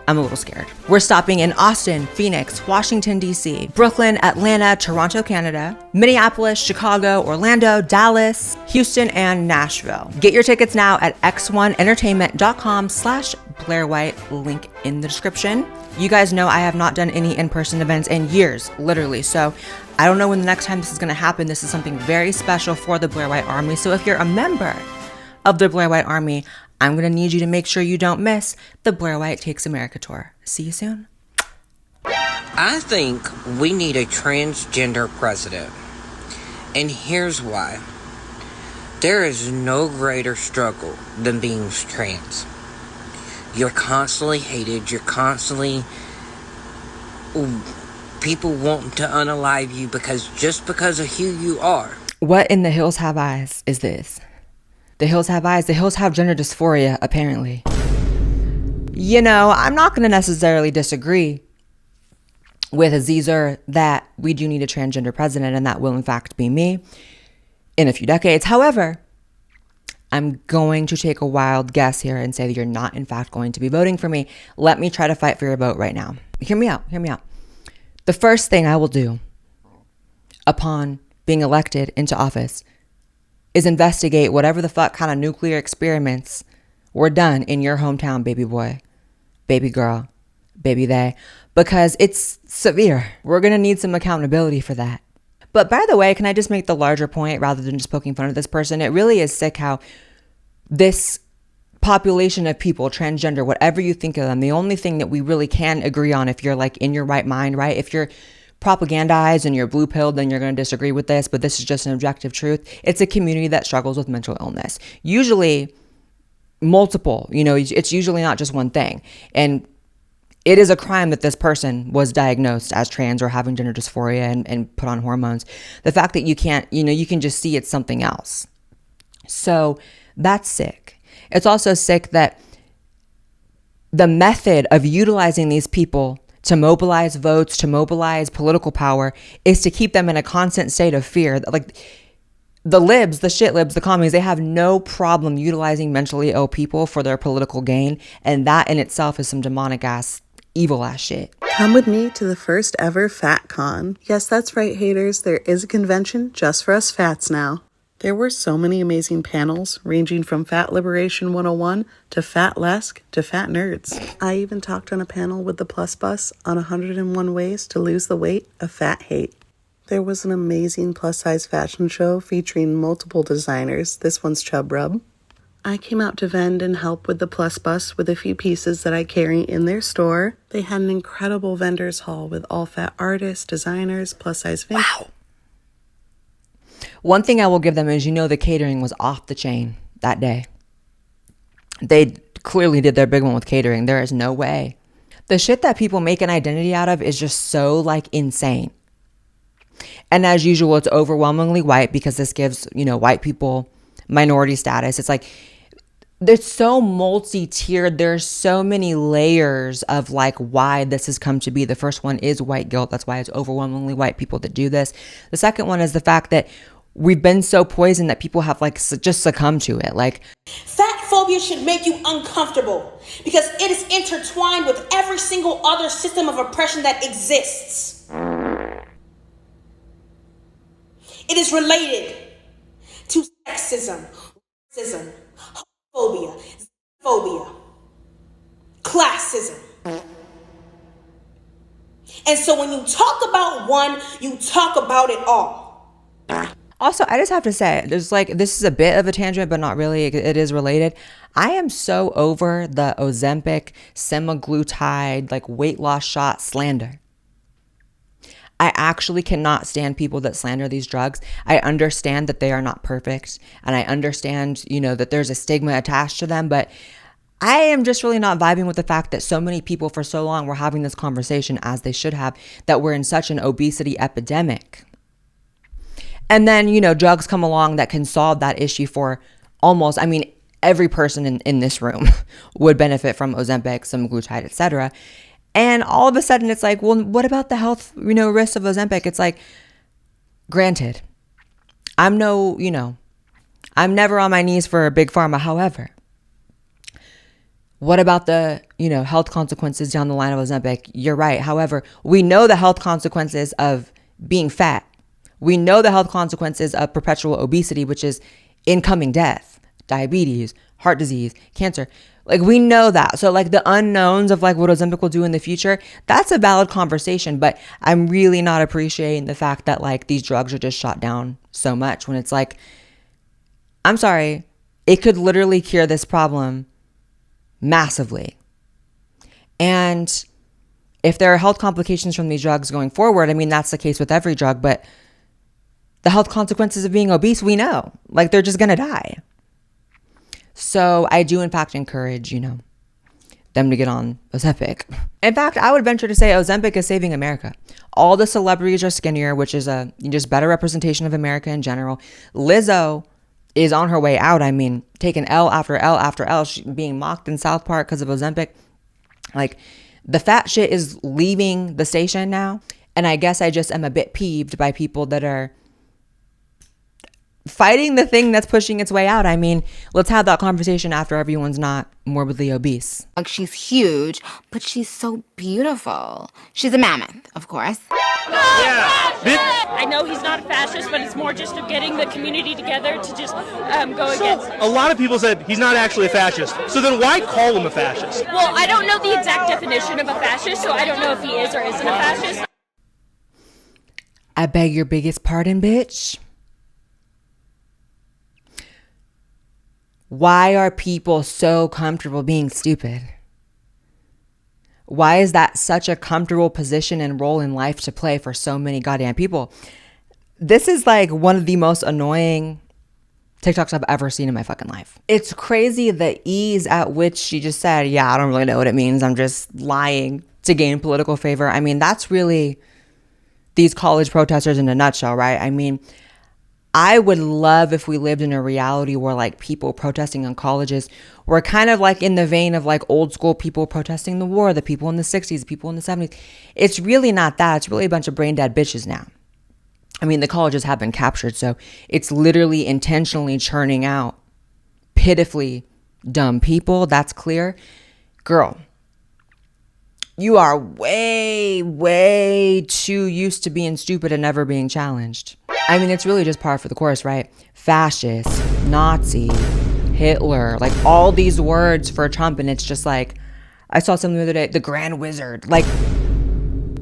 I'm a little scared. We're stopping in Austin, Phoenix, Washington, D.C., Brooklyn, Atlanta, Toronto, Canada, Minneapolis, Chicago, Orlando, Dallas, Houston, and Nashville. Get your tickets now at x1entertainment.com/Blair White, link in the description. You guys know I have not done any in-person events in years, literally. So I don't know when the next time this is going to happen. This is something very special for the Blair White Army. So if you're a member of the Blair White Army, I'm going to need you to make sure you don't miss the Blair White Takes America tour. See you soon. I think we need a transgender president. And here's why. There is no greater struggle than being trans. You're constantly hated. You're constantly... people want to unalive you just because of who you are. What in the hills have eyes is this? The hills have eyes. The hills have gender dysphoria, apparently. You know, I'm not going to necessarily disagree with Azizer that we do need a transgender president, and that will in fact be me in a few decades. However, I'm going to take a wild guess here and say that you're not in fact going to be voting for me. Let me try to fight for your vote right now. Hear me out. Hear me out. The first thing I will do upon being elected into office is investigate whatever the fuck kind of nuclear experiments were done in your hometown, baby boy, baby girl, baby they, because it's severe. We're going to need some accountability for that. But by the way, can I just make the larger point rather than just poking fun at this person? It really is sick how this population of people, transgender, whatever you think of them, the only thing that we really can agree on, if you're like in your right mind, right? If you're propagandized and you're blue pilled, then you're going to disagree with this, but this is just an objective truth. It's a community that struggles with mental illness. Usually multiple, it's usually not just one thing. And it is a crime that this person was diagnosed as trans or having gender dysphoria and put on hormones. The fact that you can't, you can just see it's something else. So that's sick. It's also sick that the method of utilizing these people to mobilize votes, to mobilize political power, is to keep them in a constant state of fear. Like the libs, the shit libs, the commies, they have no problem utilizing mentally ill people for their political gain. And that in itself is some demonic ass, evil ass shit. Come with me to the first ever FatCon. Yes, that's right, haters. There is a convention just for us fats now. There were so many amazing panels, ranging from Fat Liberation 101 to Fat Lesk to Fat Nerds. I even talked on a panel with the Plus Bus on 101 ways to lose the weight of fat hate. There was an amazing plus-size fashion show featuring multiple designers. This one's Chub Rub. I came out to vend and help with the Plus Bus with a few pieces that I carry in their store. They had an incredible vendors hall with all fat artists, designers, plus-size vintage. Wow. One thing I will give them is, the catering was off the chain that day. They clearly did their big one with catering. There is no way. The shit that people make an identity out of is just so insane. And as usual, it's overwhelmingly white because this gives, white people minority status. It's there's so multi-tiered. There's so many layers of why this has come to be. The first one is white guilt. That's why it's overwhelmingly white people that do this. The second one is the fact that we've been so poisoned that people have just succumbed to it. Fat phobia should make you uncomfortable because it is intertwined with every single other system of oppression that exists. It is related to sexism, racism, homophobia, xenophobia, classism. And so when you talk about one, you talk about it all. Also, I just have to say, there's this is a bit of a tangent, but not really. It is related. I am so over the Ozempic, semaglutide, weight loss shot slander. I actually cannot stand people that slander these drugs. I understand that they are not perfect. And I understand, that there's a stigma attached to them. But I am just really not vibing with the fact that so many people for so long were having this conversation, as they should have, that we're in such an obesity epidemic. And then, drugs come along that can solve that issue for almost, every person in this room would benefit from Ozempic, semaglutide, etc. And all of a sudden it's well, what about the health, risks of Ozempic? It's granted, I'm I'm never on my knees for Big Pharma. However, what about the, health consequences down the line of Ozempic? You're right. However, we know the health consequences of being fat. We know the health consequences of perpetual obesity, which is incoming death, diabetes, heart disease, cancer. We know that. So the unknowns of what Ozempic will do in the future, that's a valid conversation. But I'm really not appreciating the fact that these drugs are just shot down so much when it's I'm sorry, it could literally cure this problem massively. And if there are health complications from these drugs going forward, that's the case with every drug, but the health consequences of being obese, we know, they're just going to die. So I do in fact encourage, them to get on Ozempic. In fact, I would venture to say Ozempic is saving America. All the celebrities are skinnier, which is a just better representation of America in general. Lizzo is on her way out. Taking L after L after L, being mocked in South Park because of Ozempic. The fat shit is leaving the station now. And I guess I just am a bit peeved by people that are fighting the thing that's pushing its way out. Let's have that conversation after everyone's not morbidly obese. She's huge, but she's so beautiful. She's a mammoth, of course. I know he's not a fascist, but it's more just of getting the community together to just go against it. A lot of people said he's not actually a fascist. So then why call him a fascist? Well, I don't know the exact definition of a fascist, so I don't know if he is or isn't a fascist. I beg your biggest pardon, bitch. Why are people so comfortable being stupid? Why is that such a comfortable position and role in life to play for so many goddamn people? This is like one of the most annoying TikToks I've ever seen in my fucking life. It's crazy the ease at which she just said, yeah, I don't really know what it means. I'm just lying to gain political favor. I mean, that's really these college protesters in a nutshell, right? I mean, I would love if we lived in a reality where like people protesting in colleges were kind of like in the vein of like old school people protesting the war, the people in the 60s, the people in the 70s. It's really not that. It's really a bunch of brain dead bitches now. I mean, the colleges have been captured, so it's literally intentionally churning out pitifully dumb people. That's clear. Girl, you are way, way too used to being stupid and never being challenged. I mean, it's really just par for the course, right? Fascist, Nazi, Hitler, like all these words for Trump. And it's just like, I saw something the other day, the Grand Wizard. Like,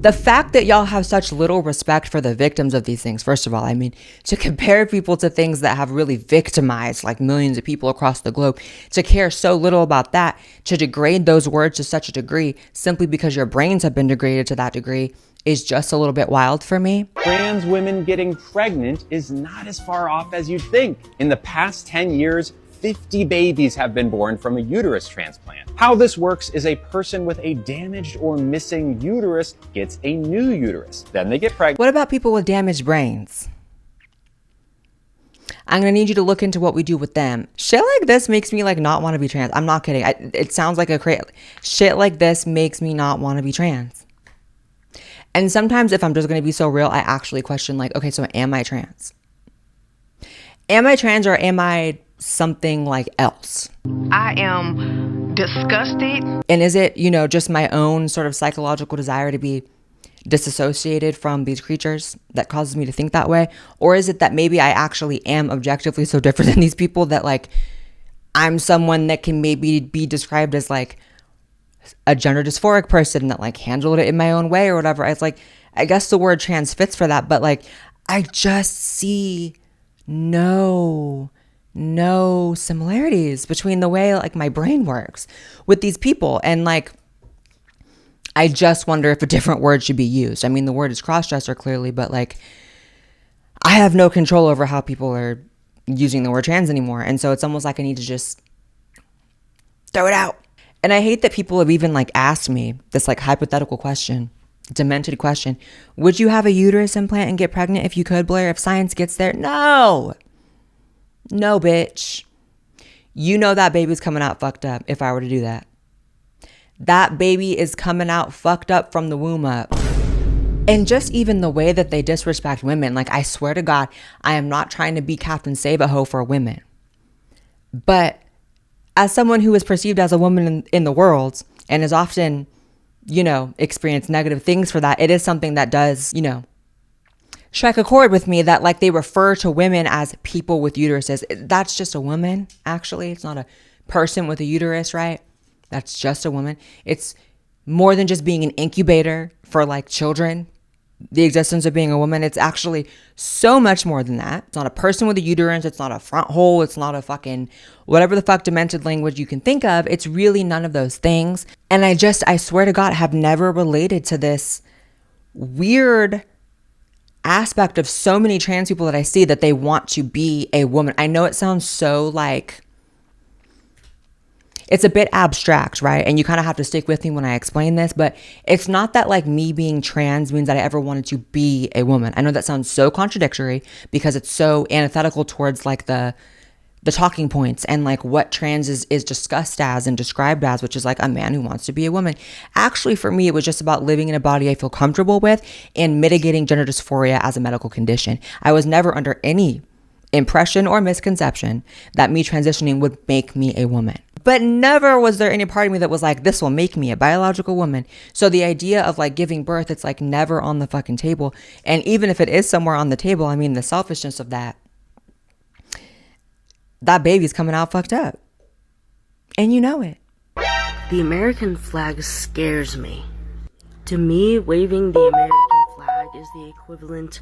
the fact that y'all have such little respect for the victims of these things, first of all, I mean, to compare people to things that have really victimized like millions of people across the globe, to care so little about that, to degrade those words to such a degree simply because your brains have been degraded to that degree is just a little bit wild for me. Trans women getting pregnant is not as far off as you'd think. In the past 10 years, 50 babies have been born from a uterus transplant. How this works is a person with a damaged or missing uterus gets a new uterus. Then they get pregnant. What about people with damaged brains? I'm gonna need you to look into what we do with them. Shit like this makes me like not want to be trans. I'm not kidding. It sounds like a crazy shit like this makes me not want to be trans. And sometimes if I'm just gonna be so real, I actually question like, okay, so am I trans? Am I trans or am I something like else? I am disgusted. And is it, you know, just my own sort of psychological desire to be disassociated from these creatures that causes me to think that way? Or is it that maybe I actually am objectively so different than these people that like I'm someone that can maybe be described as like a gender dysphoric person that like handled it in my own way or whatever? It's like, I guess the word trans fits for that, but like I just see no similarities between the way like my brain works with these people. And like, I just wonder if a different word should be used. I mean, the word is crossdresser clearly, but like, I have no control over how people are using the word trans anymore. And so it's almost like I need to just throw it out. And I hate that people have even like asked me this like hypothetical question, demented question. Would you have a uterus implant and get pregnant if you could, Blair, if science gets there? No, bitch. You know that baby's coming out fucked up if I were to do that. That baby is coming out fucked up from the womb up. And just even the way that they disrespect women, like I swear to God, I am not trying to be Captain Save-A-Ho for women. But as someone who is perceived as a woman in the world and has often, you know, experienced negative things for that, it is something that does, you know, strike a chord with me that like they refer to women as people with uteruses. That's just a woman, actually. It's not a person with a uterus, right? That's just a woman. It's more than just being an incubator for like children. The existence of being a woman, it's actually so much more than that. It's not a person with a uterus. It's not a front hole. It's not a fucking whatever the fuck demented language you can think of. It's really none of those things. And I swear to God, have never related to this weird aspect of so many trans people that I see that they want to be a woman. I know it sounds so like, it's a bit abstract, right? And you kind of have to stick with me when I explain this, but it's not that like me being trans means that I ever wanted to be a woman. I know that sounds so contradictory because it's so antithetical towards like the talking points and like what trans is discussed as and described as, which is like a man who wants to be a woman. Actually, for me, it was just about living in a body I feel comfortable with and mitigating gender dysphoria as a medical condition. I was never under any impression or misconception that me transitioning would make me a woman. But never was there any part of me that was like, this will make me a biological woman. So the idea of like giving birth, it's like never on the fucking table. And even if it is somewhere on the table, I mean, the selfishness of that baby's coming out fucked up. And you know it. The American flag scares me. To me, waving the American flag is the equivalent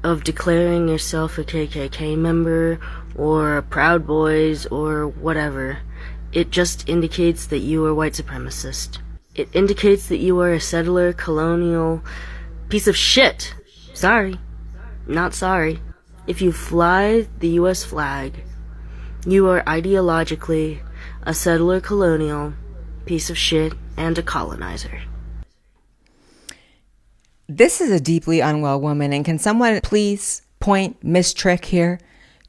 of declaring yourself a KKK member or a Proud Boys or whatever. It just indicates that you are white supremacist. It indicates that you are a settler, colonial piece of shit. Sorry. Not sorry. If you fly the U.S. flag, you are ideologically a settler, colonial piece of shit and a colonizer. This is a deeply unwell woman, and can someone please point Miss Trick here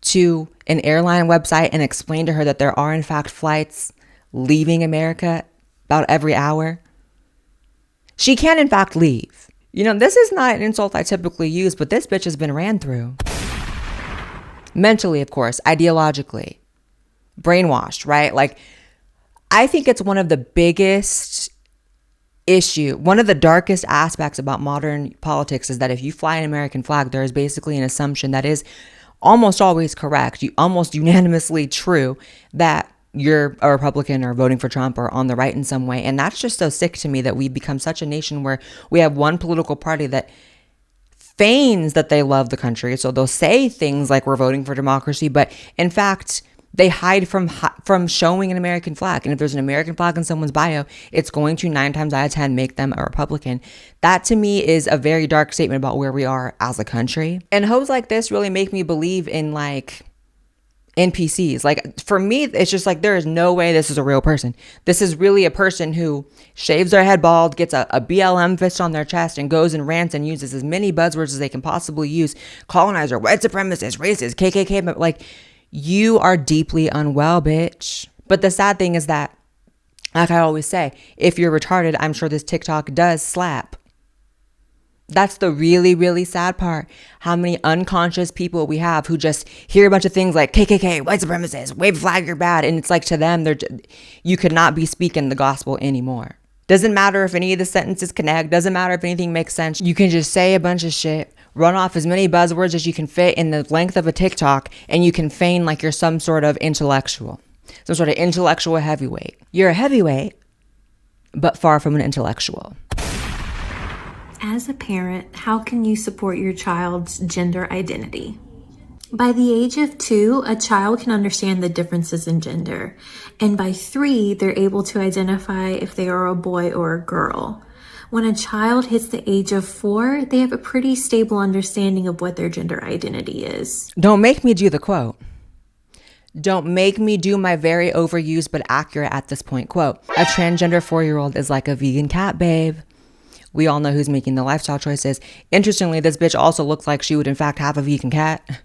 to an airline website and explain to her that there are in fact flights leaving America about every hour? She can in fact leave. You know, this is not an insult I typically use, but this bitch has been ran through. Mentally, of course, ideologically, brainwashed, right? Like, I think it's one of the biggest one of the darkest aspects about modern politics is that if you fly an American flag, there is basically an assumption that is almost always correct, almost unanimously true, that you're a Republican or voting for Trump or on the right in some way. And that's just so sick to me, that we become such a nation where we have one political party that feigns that they love the country. So they'll say things like we're voting for democracy, but in fact, they hide from showing an American flag. And if there's an American flag in someone's bio, it's going to 9 times out of 10 make them a Republican. That to me is a very dark statement about where we are as a country. And hoes like this really make me believe in like NPCs. Like, for me, it's just like, there is no way this is a real person. This is really a person who shaves their head bald, gets a BLM fist on their chest, and goes and rants and uses as many buzzwords as they can possibly use. Colonizer, white supremacist, racist, KKK, but like, you are deeply unwell, bitch. But the sad thing is that, like I always say, if you're retarded, I'm sure this TikTok does slap. That's the really, really sad part. How many unconscious people we have who just hear a bunch of things like KKK, white supremacists, wave a flag, you're bad. And it's like, to them, you could not be speaking the gospel anymore. Doesn't matter if any of the sentences connect. Doesn't matter if anything makes sense. You can just say a bunch of shit, run off as many buzzwords as you can fit in the length of a TikTok, and you can feign like you're some sort of intellectual, some sort of intellectual heavyweight. You're a heavyweight, but far from an intellectual. As a parent, how can you support your child's gender identity? By the age of 2, a child can understand the differences in gender. And by 3, they're able to identify if they are a boy or a girl. When a child hits the age of 4, they have a pretty stable understanding of what their gender identity is. Don't make me do the quote. Don't make me do my very overused but accurate at this point quote. A transgender 4-year-old is like a vegan cat, babe. We all know who's making the lifestyle choices. Interestingly, this bitch also looks like she would in fact have a vegan cat.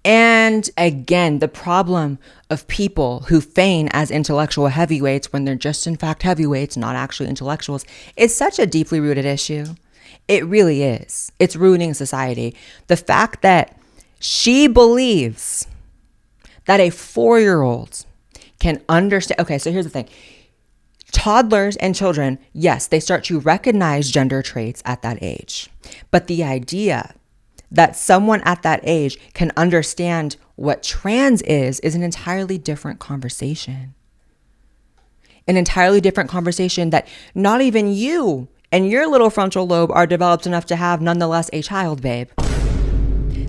And again, the problem of people who feign as intellectual heavyweights when they're just in fact heavyweights, not actually intellectuals, is such a deeply rooted issue. It really is. It's ruining society. The fact that she believes that a 4-year-old can understand. Okay, so here's the thing. Toddlers and children, yes, they start to recognize gender traits at that age. But the idea that someone at that age can understand what trans is an entirely different conversation. An entirely different conversation that not even you and your little frontal lobe are developed enough to have, nonetheless, a child, babe.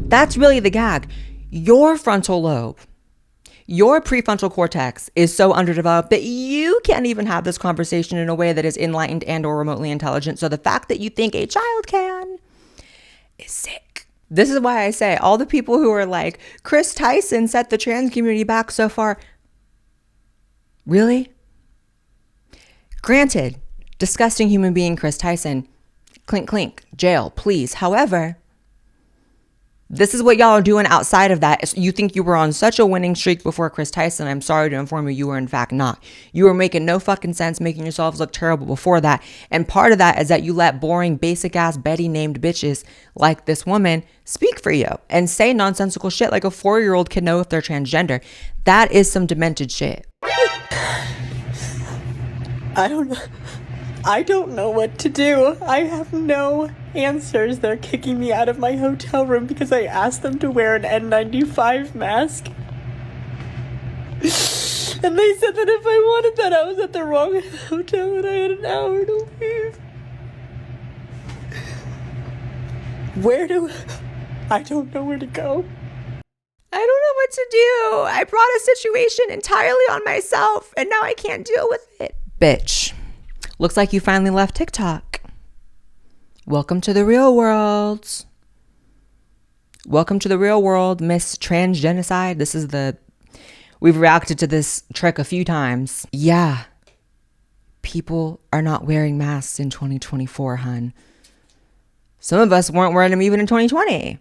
That's really the gag. Your frontal lobe, your prefrontal cortex is so underdeveloped that you can't even have this conversation in a way that is enlightened and or remotely intelligent. So the fact that you think a child can is sick. This is why I say all the people who are like, Kris Tyson set the trans community back so far. Really? Granted, disgusting human being Kris Tyson, clink, clink, jail, please. However, this is what y'all are doing outside of that. You think you were on such a winning streak before Kris Tyson. I'm sorry to inform you, you were in fact not. You were making no fucking sense, making yourselves look terrible before that. And part of that is that you let boring, basic ass Betty named bitches like this woman speak for you and say nonsensical shit like a 4-year-old can know if they're transgender. That is some demented shit. I don't know what to do. I have no answers. They're kicking me out of my hotel room because I asked them to wear an N95 mask. And they said that if I wanted that, I was at the wrong hotel and I had an hour to leave. I don't know where to go. I don't know what to do. I brought a situation entirely on myself and now I can't deal with it. Bitch. Looks like you finally left TikTok. Welcome to the real world. Welcome to the real world, Miss Transgenocide. We've reacted to this trick a few times. Yeah. People are not wearing masks in 2024, hun. Some of us weren't wearing them even in 2020.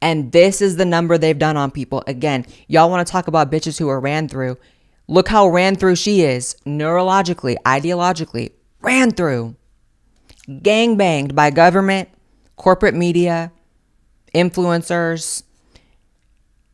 And this is the number they've done on people. Again, y'all want to talk about bitches who are ran through. Look how ran through she is. Neurologically, ideologically. Ran through. Gangbanged by government, corporate media, influencers.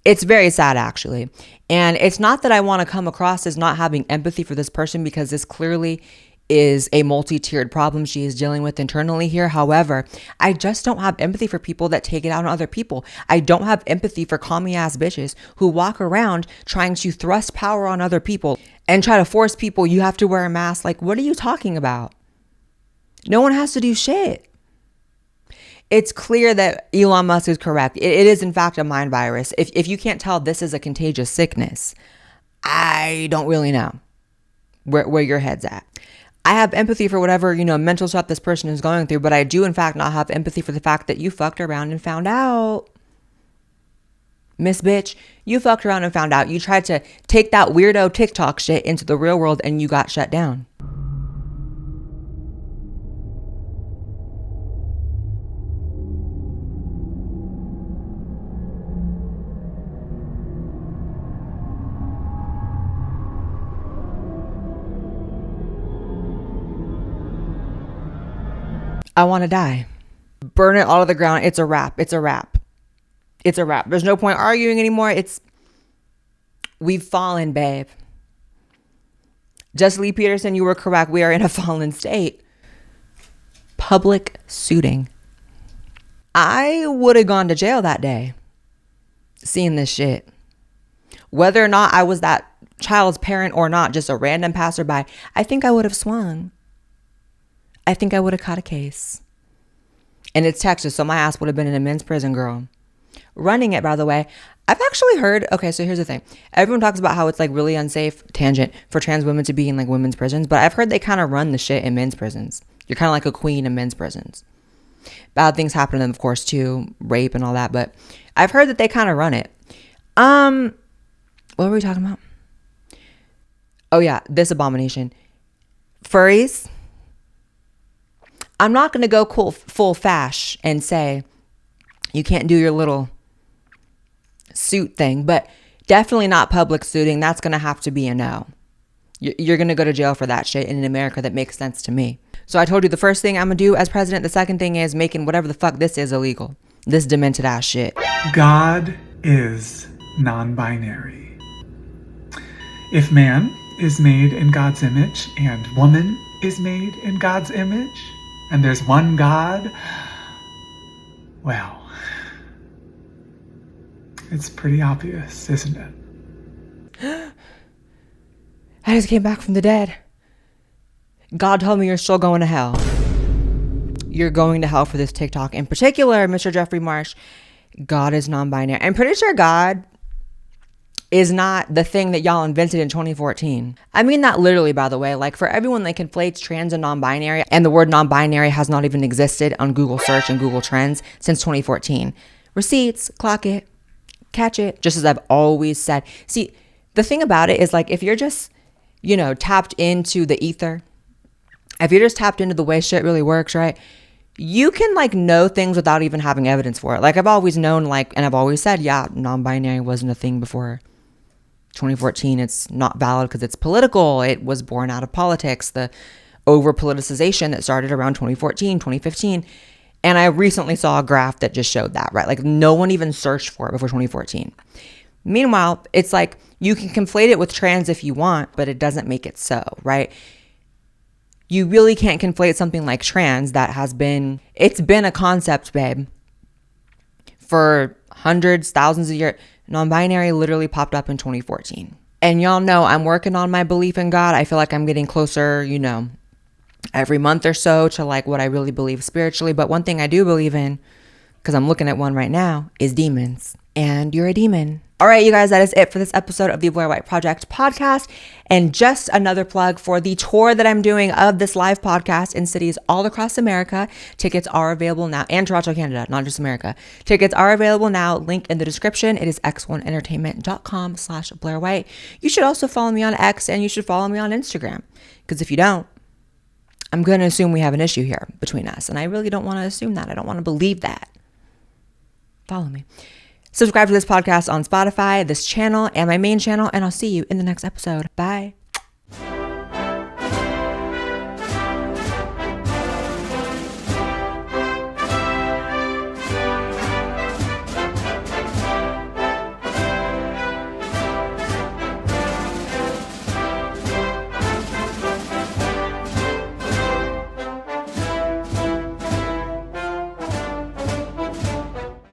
It's very sad, actually. And it's not that I want to come across as not having empathy for this person, because this clearly is a multi-tiered problem she is dealing with internally here. However, I just don't have empathy for people that take it out on other people. I don't have empathy for commie ass bitches who walk around trying to thrust power on other people and try to force people, you have to wear a mask. Like, what are you talking about? No one has to do shit. It's clear that Elon Musk is correct. It is, in fact, a mind virus. If you can't tell this is a contagious sickness, I don't really know where your head's at. I have empathy for whatever, mental stuff this person is going through, but I do, in fact, not have empathy for the fact that you fucked around and found out. Miss Bitch, you fucked around and found out. You tried to take that weirdo TikTok shit into the real world and you got shut down. I want to die. Burn it all to the ground. It's a wrap. It's a wrap. It's a wrap. There's no point arguing anymore. We've fallen, babe. Jesse Lee Peterson, you were correct. We are in a fallen state. Public suiting. I would have gone to jail that day seeing this shit. Whether or not I was that child's parent or not, just a random passerby, I think I would have swung. I think I would have caught a case. And it's Texas, so my ass would have been in a men's prison, girl. Running it, by the way. I've actually heard, okay, so here's the thing. Everyone talks about how it's like really unsafe, tangent, for trans women to be in like women's prisons, but I've heard they kind of run the shit in men's prisons. You're kind of like a queen in men's prisons. Bad things happen to them, of course, too, rape and all that, but I've heard that they kind of run it. What were we talking about? Oh yeah, this abomination. Furries. I'm not going to go full fash and say you can't do your little suit thing, but definitely not public suiting. That's going to have to be a no. You're going to go to jail for that shit. And in America, that makes sense to me. So I told you the first thing I'm going to do as president. The second thing is making whatever the fuck this is illegal. This demented ass shit. God is non-binary. If man is made in God's image and woman is made in God's image, and there's one God, well, it's pretty obvious, isn't it? I just came back from the dead. God told me you're still going to hell. You're going to hell for this TikTok. In particular, Mr. Jeffrey Marsh, God is non-binary. I'm pretty sure God is not the thing that y'all invented in 2014. I mean that literally, by the way. Like, for everyone that conflates trans and non-binary, and the word non-binary has not even existed on Google search and Google Trends since 2014. Receipts, clock it, catch it, just as I've always said. See, the thing about it is, like, if you're just, tapped into the ether, if you're just tapped into the way shit really works, right? You can know things without even having evidence for it. Like, I've always known, and I've always said, yeah, non-binary wasn't a thing before 2014. It's not valid because it's political. It was born out of politics, the over politicization that started around 2014, 2015. And I recently saw a graph that just showed that, right? Like, no one even searched for it before 2014. Meanwhile, it's like, you can conflate it with trans if you want, but it doesn't make it so, right? You really can't conflate something like trans that it's been a concept, babe, for hundreds, thousands of years. Non-binary literally popped up in 2014. And y'all know I'm working on my belief in God. I feel like I'm getting closer, every month or so to what I really believe spiritually. But one thing I do believe in, because I'm looking at one right now, is demons. And you're a demon. All right, you guys, that is it for this episode of the Blaire White Project podcast. And just another plug for the tour that I'm doing of this live podcast in cities all across America. Tickets are available now, and Toronto, Canada, not just America. Tickets are available now. Link in the description. It is x1entertainment.com/Blaire White. You should also follow me on X, and you should follow me on Instagram. Because if you don't, I'm going to assume we have an issue here between us. And I really don't want to assume that. I don't want to believe that. Follow me. Subscribe to this podcast on Spotify, this channel, and my main channel, and I'll see you in the next episode. Bye.